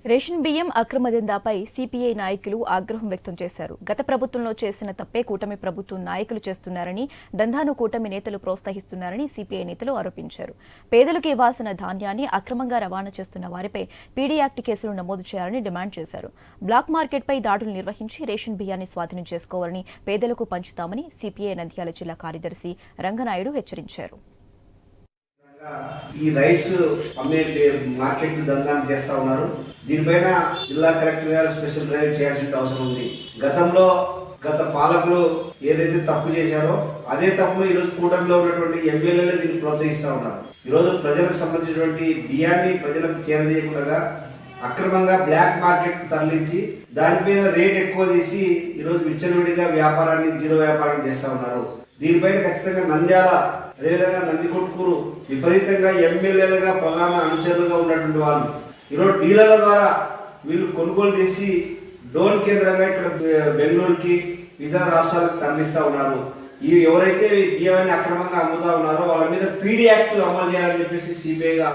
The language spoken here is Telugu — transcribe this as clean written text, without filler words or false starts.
రేషన్ బియ్యం అక్రమ దందాపై సిపిఐ నాయకులు ఆగ్రహం వ్యక్తం చేశారు. గత ప్రభుత్వంలో చేసిన తప్పే కూటమి ప్రభుత్వం నాయకులు చేస్తున్నారని, దందాను కూటమి నేతలు ప్రోత్సహిస్తున్నారని సిపిఐ నేతలు ఆరోపించారు. పేదలకు ఇవ్వాల్సిన ధాన్యాన్ని అక్రమంగా రవాణా చేస్తున్న వారిపై పీడీ యాక్ట్ కేసులు నమోదు చేయాలని డిమాండ్ చేశారు. బ్లాక్ మార్కెట్పై దాడులు నిర్వహించి రేషన్ బియ్యాన్ని స్వాధీనం చేసుకోవాలని, పేదలకు పంచుతామని సిపిఐ నంద్యాల జిల్లా కార్యదర్శి రంగనాయుడు హెచ్చరించారు. ఈ రైస్ అమ్మే మార్కెట్ దందాన్ని చేస్తా ఉన్నారు. దీనిపైన జిల్లా కలెక్టర్ గారు స్పెషల్ డ్రైవ్ చేయాల్సిన అవసరం ఉంది. గత పాలకులు ఏదైతే తప్పు చేశారో అదే తప్పును ఈ రోజు కూటమిలో ఉన్నటువంటి ఎమ్మెల్యేలే దీన్ని ప్రోత్సహిస్తా ఉన్నారు. ఈ రోజు ప్రజలకు సంబంధించినటువంటి బియ్యాన్ని ప్రజలకు చేరదీయకుండా అక్రమంగా బ్లాక్ మార్కెట్ తరలించి దానిపైన రేట్ ఎక్కువ తీసి ఈ రోజు విచ్చలవిడిగా వ్యాపారాన్ని జీరో వ్యాపారం చేస్తా ఉన్నారు. దీనిపైన ఖచ్చితంగా నంద్యాల అదేవిధంగా నందికొట్కూరు విపరీతంగా ఎమ్మెల్యేలుగా ప్రధాన అనుచరులుగా ఉన్నటువంటి వాళ్ళు ఈరోజు డీలర్ల ద్వారా వీళ్ళు కొనుగోలు చేసి డోన్ కేంద్రంగా ఇక్కడ బెంగళూరుకి ఇతర రాష్ట్రాలకు తరలిస్తా ఉన్నారు. ఈ ఎవరైతే బియ్యాన్ని అక్రమంగా అమ్ముతా ఉన్నారో వాళ్ళ మీద పీడీ యాక్ట్ అమలు చేయాలని చెప్పేసి సిబిఐగా